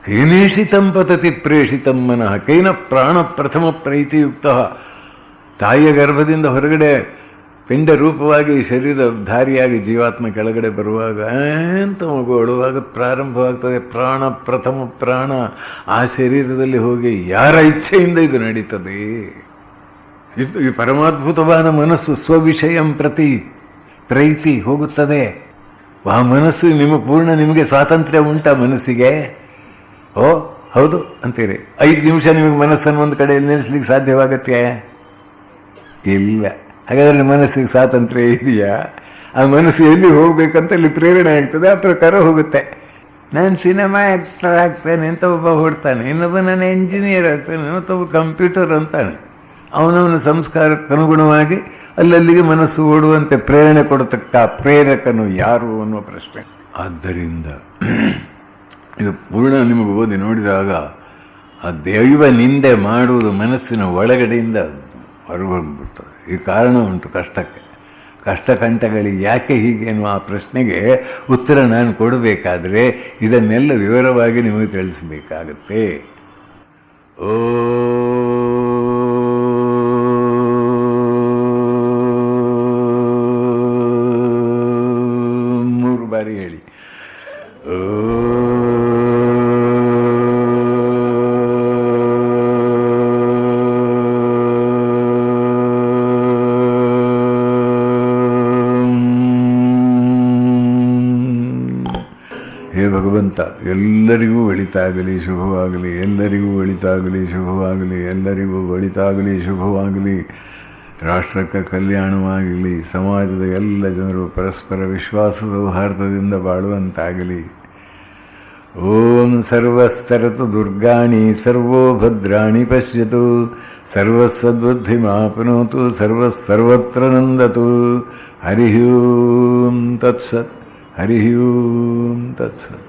ಕೇನೇಷಿತಂ ಪತತಿ ಪ್ರೇಷಿತಂ ಮನಃ ಕೈನ ಪ್ರಾಣ ಪ್ರಥಮ ಪ್ರೀತಿಯುಕ್ತ. ತಾಯಿಯ ಗರ್ಭದಿಂದ ಹೊರಗಡೆ ಪಿಂಡ ರೂಪವಾಗಿ ಶರೀರಧಾರಿಯಾಗಿ ಜೀವಾತ್ಮ ಕೆಳಗಡೆ ಬರುವಾಗ ಅಂತ ಮಗುಳುವಾಗ ಪ್ರಾರಂಭವಾಗ್ತದೆ ಪ್ರಾಣ ಪ್ರಥಮ ಪ್ರಾಣ. ಆ ಶರೀರದಲ್ಲಿ ಹೋಗಿ ಯಾರ ಇಚ್ಛೆಯಿಂದ ಇದು ನಡೀತದೆ. ಇದು ಈ ಪರಮಾದ್ಭುತವಾದ ಮನಸ್ಸು ಸ್ವವಿಷಯಂ ಪ್ರತಿ ಪ್ರೀತಿ ಹೋಗುತ್ತದೆ. ಆ ಮನಸ್ಸು ನಿಮಗೆ ಸ್ವಾತಂತ್ರ್ಯ ಉಂಟಾ ಮನಸ್ಸಿಗೆ? ಓ ಹೌದು ಅಂತೀರಿ. 5 ನಿಮಿಷ ನಿಮಗೆ ಮನಸ್ಸನ್ನು ಒಂದು ಕಡೆಯಲ್ಲಿ ನಿಲ್ಲಿಸ್ಲಿಕ್ಕೆ ಸಾಧ್ಯವಾಗತ್ತೆ? ಇಲ್ಲ. ಹಾಗಾದರೆ ಮನಸ್ಸಿಗೆ ಸ್ವಾತಂತ್ರ್ಯ ಇದೆಯಾ? ಆ ಮನಸ್ಸು ಎಲ್ಲಿ ಹೋಗ್ಬೇಕಂತ ಅಲ್ಲಿ ಪ್ರೇರಣೆ ಆಗ್ತದೆ, ಆ ಪ್ರಕಾರ ಹೋಗುತ್ತೆ. ನಾನು ಸಿನಿಮಾ ಆ್ಯಕ್ಟರ್ ಆಗ್ತೇನೆ ಅಂತ ಒಬ್ಬ ಹೊಡ್ತಾನೆ, ಇನ್ನೊಬ್ಬ ನಾನು ಎಂಜಿನಿಯರ್ ಆಗ್ತಾನೆ, ಮತ್ತೊಬ್ಬ ಕಂಪ್ಯೂಟರ್ ಅಂತಾನೆ. ಅವನವನ ಸಂಸ್ಕಾರಕ್ಕೆ ಅನುಗುಣವಾಗಿ ಅಲ್ಲಲ್ಲಿಗೆ ಮನಸ್ಸು ಓಡುವಂತೆ ಪ್ರೇರಣೆ ಕೊಡತಕ್ಕ ಪ್ರೇರಕನು ಯಾರು ಅನ್ನುವ ಪ್ರಶ್ನೆ. ಆದ್ದರಿಂದ ಇದು ಪೂರ್ಣ ನಿಮಗೆ ಓದಿ ನೋಡಿದಾಗ ಆ ದೈವ ನಿಂದೆ ಮಾಡುವುದು ಮನಸ್ಸಿನ ಒಳಗಡೆಯಿಂದ ಹೊರಗೋಗ್ಬಿಡ್ತದೆ. ಈ ಕಾರಣ ಉಂಟು ಕಷ್ಟಕ್ಕೆ. ಕಷ್ಟಕಂಠಗಳಿಗೆ ಯಾಕೆ ಹೀಗೆ ಎನ್ನುವ ಆ ಪ್ರಶ್ನೆಗೆ ಉತ್ತರ ನಾನು ಕೊಡಬೇಕಾದ್ರೆ ಇದನ್ನೆಲ್ಲ ವಿವರವಾಗಿ ನಿಮಗೆ ತಿಳಿಸಬೇಕಾಗತ್ತೆ. ಓ 3 ಬಾರಿ ಹೇಳಿ. ಹೇ ಭಗವಂತ, ಎಲ್ಲರಿಗೂ ಒಳಿತಾಗಲಿ ಶುಭವಾಗಲಿ, ಎಲ್ಲರಿಗೂ ಒಳಿತಾಗಲಿ ಶುಭವಾಗಲಿ, ಎಲ್ಲರಿಗೂ ಒಳಿತಾಗಲಿ ಶುಭವಾಗಲಿ. ರಾಷ್ಟ್ರಕ್ಕೆ ಕಲ್ಯಾಣವಾಗಲಿ, ಸಮಾಜದ ಎಲ್ಲ ಜನರು ಪರಸ್ಪರ ವಿಶ್ವಾಸ ಸೌಹಾರ್ದದಿಂದ ಬಾಳುವಂತಾಗಲಿ. ಓಂ ಸರ್ವಸ್ತರತು ದುರ್ಗಾಣಿ ಸರ್ವೋ ಭದ್ರಾಣಿ ಪಶ್ಯತು ಸರ್ವಸದ್ಬುದ್ಧಿಮಾಪ್ನೋತು ಸರ್ವತ್ರ ನಂದತು. ಹರಿ ಓಂ ತತ್ಸತ್. ಹರಿ ಓಂ ತತ್ಸತ್.